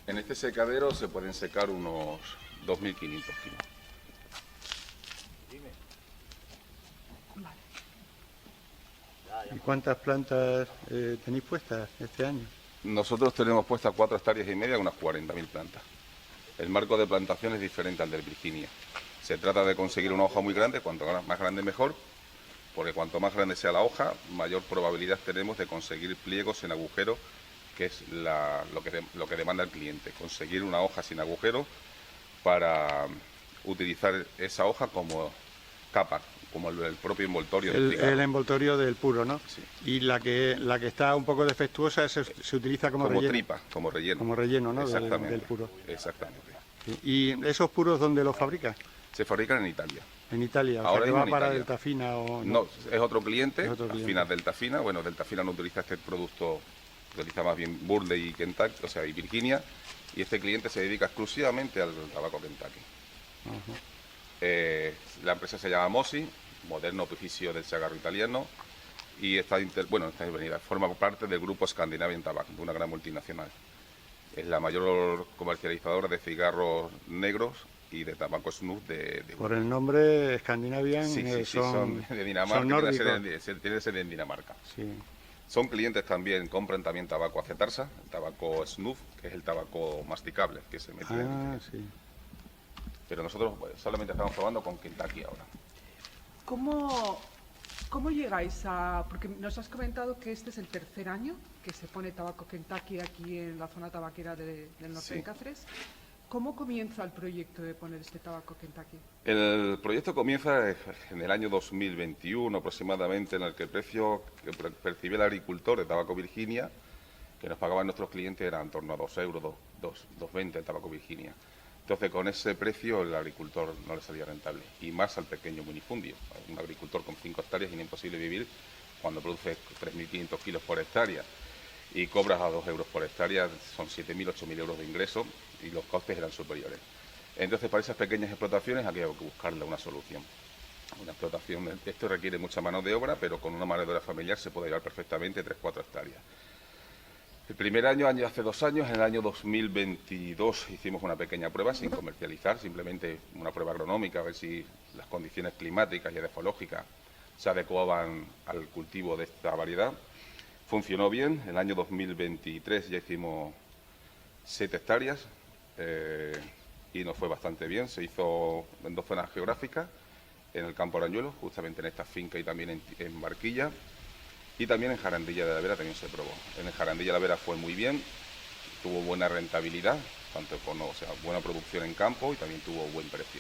En este secadero se pueden secar unos 2.500 kilos. ¿Y cuántas plantas tenéis puestas este año? Nosotros tenemos puestas 4,5 hectáreas, unas 40.000 plantas. El marco de plantación es diferente al del Virginia. Se trata de conseguir una hoja muy grande, cuanto más grande mejor, porque cuanto más grande sea la hoja, mayor probabilidad tenemos de conseguir pliegos en agujero, que es lo que demanda el cliente. Conseguir una hoja sin agujero para utilizar esa hoja como capa, como el propio envoltorio del cigarro. El envoltorio del puro, ¿no? Sí. Y la que está un poco defectuosa se utiliza como relleno. Tripa, como relleno. Como relleno, ¿no? Exactamente. Del puro. Exactamente. ¿Y esos puros dónde los fabrica? Se fabrican en Italia. En Italia, Ahora o sea, que mismo va en para Italia. Deltafina o no. Es otro cliente, Es otro cliente. Afinas Deltafina. Bueno, Deltafina no utiliza este producto, utiliza más bien Burley y Kentucky, o sea, y Virginia, y este cliente se dedica exclusivamente al tabaco Kentucky. La empresa se llama Mosi, moderno oficio del cigarro italiano, y está intervenida, forma parte del grupo Scandinavian Tobacco, de una gran multinacional. Es la mayor comercializadora de cigarros negros y de tabaco snuff de por el nombre Scandinavian. Sí, son de Dinamarca, son nórdicos. tiene sede en Dinamarca. Sí. Son clientes también, compran también tabaco acetarsa, el tabaco snuff, que es el tabaco masticable que se mete Sí. Pero nosotros solamente estamos probando con Kentucky ahora. ¿Cómo llegáis a...? Porque nos has comentado que este es el tercer año que se pone tabaco Kentucky aquí en la zona tabaquera del norte de Cáceres. ¿Cómo comienza el proyecto de poner este tabaco Kentucky? El proyecto comienza en el año 2021 aproximadamente, en el que el precio que percibía el agricultor de tabaco Virginia, que nos pagaban nuestros clientes, era en torno a 2 euros, 2,20 el tabaco Virginia. Entonces, con ese precio, el agricultor no le salía rentable, y más al pequeño minifundio. Un agricultor con 5 hectáreas es imposible vivir cuando produce 3.500 kilos por hectárea y cobras a 2 euros por hectárea, son 7.000, 8.000 euros de ingreso, y los costes eran superiores. Entonces, para esas pequeñas explotaciones había que buscarle una solución. Una explotación, esto requiere mucha mano de obra, pero con una mano de obra familiar se puede llevar perfectamente 3-4 hectáreas. El primer año, hace 2 años, en el año 2022, hicimos una pequeña prueba sin comercializar, simplemente una prueba agronómica, a ver si las condiciones climáticas y edefológicas se adecuaban al cultivo de esta variedad. Funcionó bien. En el año 2023 ya hicimos 7 hectáreas y nos fue bastante bien. Se hizo en 2 zonas geográficas, en el campo Arañuelo, justamente en esta finca, y también en Barquilla. Y también en Jarandilla de la Vera también se probó. En el Jarandilla de la Vera fue muy bien, tuvo buena rentabilidad, buena producción en campo, y también tuvo buen precio.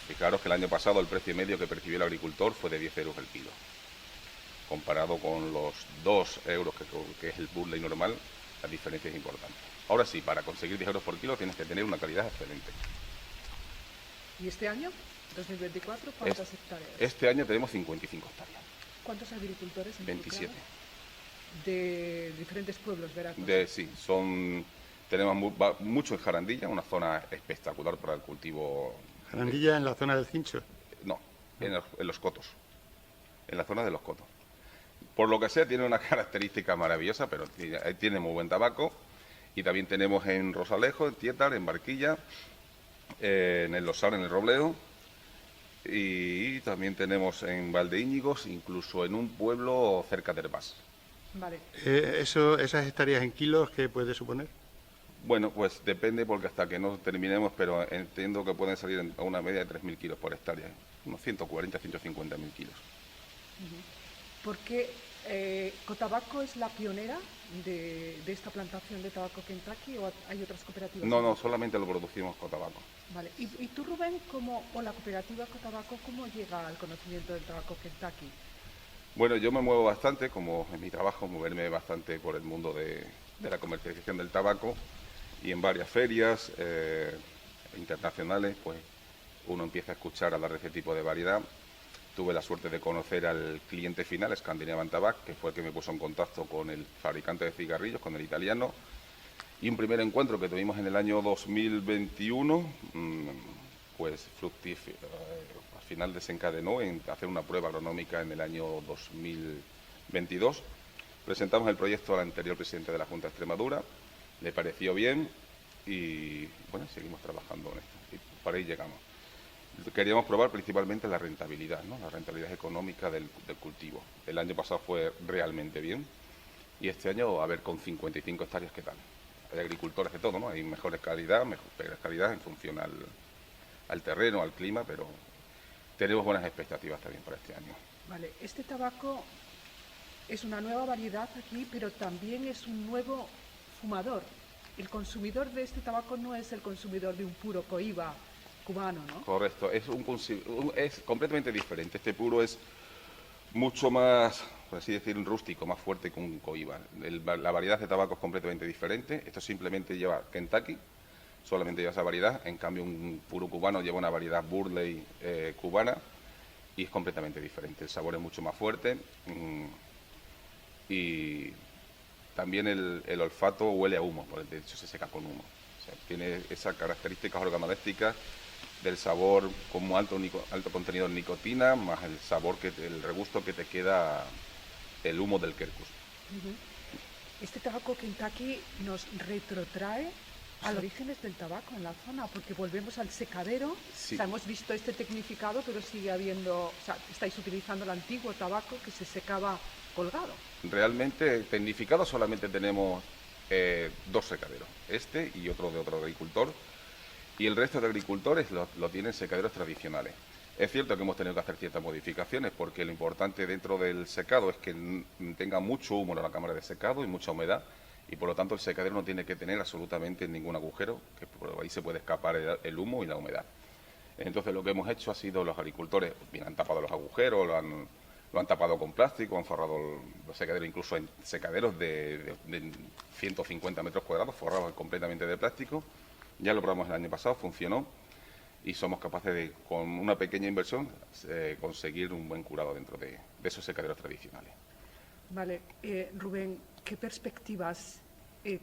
Fijaros que el año pasado el precio medio que percibió el agricultor fue de 10 euros el kilo. Comparado con los 2 euros que es el Burley normal, la diferencia es importante. Ahora sí, para conseguir 10 euros por kilo tienes que tener una calidad excelente. ¿Y este año, 2024, cuántas hectáreas? Este año tenemos 55 hectáreas. ¿Cuántos agricultores? 27. De diferentes pueblos, ¿verdad? Sí, tenemos mucho en Jarandilla, una zona espectacular para el cultivo. ¿Jarandilla en la zona del Cincho? No, en los cotos, en la zona de los cotos. Por lo que sea, tiene una característica maravillosa, pero tiene muy buen tabaco. Y también tenemos en Rosalejo, en Tietar, en Barquilla, en el Losar, en el Robleo. Y también tenemos en Valdeíñigos, incluso en un pueblo cerca de Herbás. Vale. ¿Esas hectáreas en kilos qué puede suponer? Bueno, pues depende, porque hasta que no terminemos, pero entiendo que pueden salir a una media de 3.000 kilos por hectárea, unos 140, 150.000 kilos. ¿Por qué Cotabaco es la pionera de esta plantación de tabaco Kentucky, o hay otras cooperativas? No, solamente lo producimos Cotabaco. Vale. ¿Y tú, Rubén, o la cooperativa Cotabaco, cómo llega al conocimiento del tabaco Kentucky? Bueno, yo me muevo bastante, como en mi trabajo, moverme bastante por el mundo de la comercialización del tabaco, y en varias ferias internacionales, pues uno empieza a escuchar hablar de este tipo de variedad. Tuve la suerte de conocer al cliente final, Scandinavian Tobacco, que fue el que me puso en contacto con el fabricante de cigarrillos, con el italiano. Y un primer encuentro que tuvimos en el año 2021, pues al final desencadenó en hacer una prueba agronómica en el año 2022. Presentamos el proyecto al anterior presidente de la Junta de Extremadura, le pareció bien, y bueno, seguimos trabajando en esto y para ahí llegamos. Queríamos probar principalmente la rentabilidad, ¿no? La rentabilidad económica del cultivo. El año pasado fue realmente bien y este año a ver con 55 hectáreas qué tal. Hay agricultores de todo, ¿no? Hay mejores calidad, peores calidad en función al terreno, al clima, pero tenemos buenas expectativas también para este año. Vale, este tabaco es una nueva variedad aquí, pero también es un nuevo fumador. El consumidor de este tabaco no es el consumidor de un puro cohiba cubano, ¿no? Correcto, es completamente diferente. Este puro es mucho más, por así decir, rústico, más fuerte que un cohiba. La variedad de tabaco es completamente diferente. Esto simplemente lleva Kentucky, solamente lleva esa variedad. En cambio, un puro cubano lleva una variedad Burley cubana y es completamente diferente. El sabor es mucho más fuerte y también el olfato huele a humo, por de hecho se seca con humo. O sea, tiene esas características organolépticas del sabor como alto contenido en nicotina, más el sabor, el regusto que te queda el humo del quercus. Este tabaco Kentucky nos retrotrae a los orígenes del tabaco en la zona, porque volvemos al secadero. Sí. O sea, hemos visto este tecnificado, pero sigue habiendo, o sea, estáis utilizando el antiguo tabaco que se secaba colgado. Realmente, tecnificado solamente tenemos 2 secaderos, este y otro de otro agricultor, y el resto de agricultores lo tienen secaderos tradicionales. Es cierto que hemos tenido que hacer ciertas modificaciones porque lo importante dentro del secado es que tenga mucho humo en la cámara de secado y mucha humedad, y por lo tanto el secadero no tiene que tener absolutamente ningún agujero, que por ahí se puede escapar el humo y la humedad. Entonces lo que hemos hecho ha sido, los agricultores bien, han tapado los agujeros, lo han tapado con plástico, han forrado los secaderos, incluso en secaderos de 150 metros cuadrados, forrados completamente de plástico. Ya lo probamos el año pasado, funcionó y somos capaces de, con una pequeña inversión, conseguir un buen curado dentro de esos secaderos tradicionales. Vale, Rubén, ¿qué perspectivas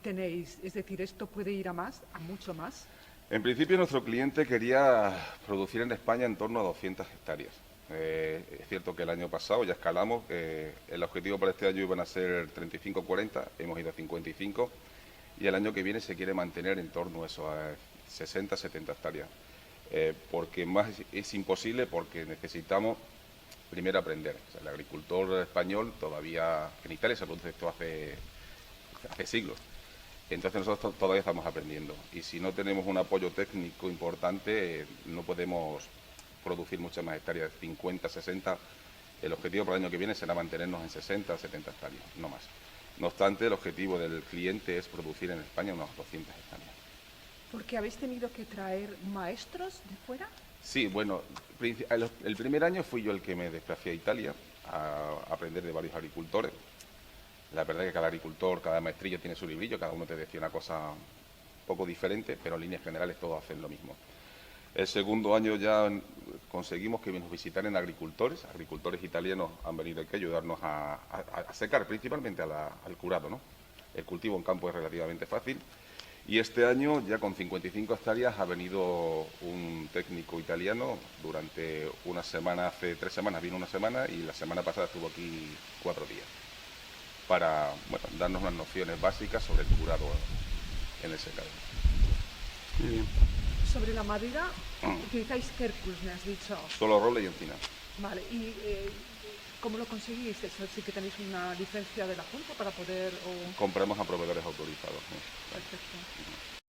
tenéis? Es decir, ¿esto puede ir a más, a mucho más? En principio nuestro cliente quería producir en España en torno a 200 hectáreas. Es cierto que el año pasado ya escalamos, el objetivo para este año iban a ser 35-40, hemos ido a 55 y el año que viene se quiere mantener en torno a eso, a 60-70 hectáreas. Porque más es imposible, porque necesitamos primero aprender. O sea, el agricultor español todavía, en Italia se produce esto hace siglos. Entonces nosotros todavía estamos aprendiendo y si no tenemos un apoyo técnico importante no podemos producir muchas más hectáreas, 50, 60. El objetivo para el año que viene será mantenernos en 60 o 70 hectáreas, no más. No obstante, el objetivo del cliente es producir en España unas 200 hectáreas. ¿Porque habéis tenido que traer maestros de fuera? Sí, bueno, el primer año fui yo el que me desplacé a Italia a aprender de varios agricultores. La verdad es que cada agricultor, cada maestrillo tiene su librillo, cada uno te decía una cosa un poco diferente, pero en líneas generales todos hacen lo mismo. El segundo año ya conseguimos que nos visitaran agricultores italianos han venido aquí a ayudarnos a secar, principalmente al curado, ¿no? El cultivo en campo es relativamente fácil y este año ya con 55 hectáreas ha venido un técnico italiano durante una semana, hace 3 semanas vino una semana y la semana pasada estuvo aquí 4 días para darnos unas nociones básicas sobre el curado en el secado. Muy bien. Sobre la madera, utilizáis quercus, me has dicho. Solo roble y encina. Vale, ¿y cómo lo conseguís? ¿Eso sí que tenéis una licencia de la Junta para poder...? Compramos a proveedores autorizados, ¿no? Perfecto.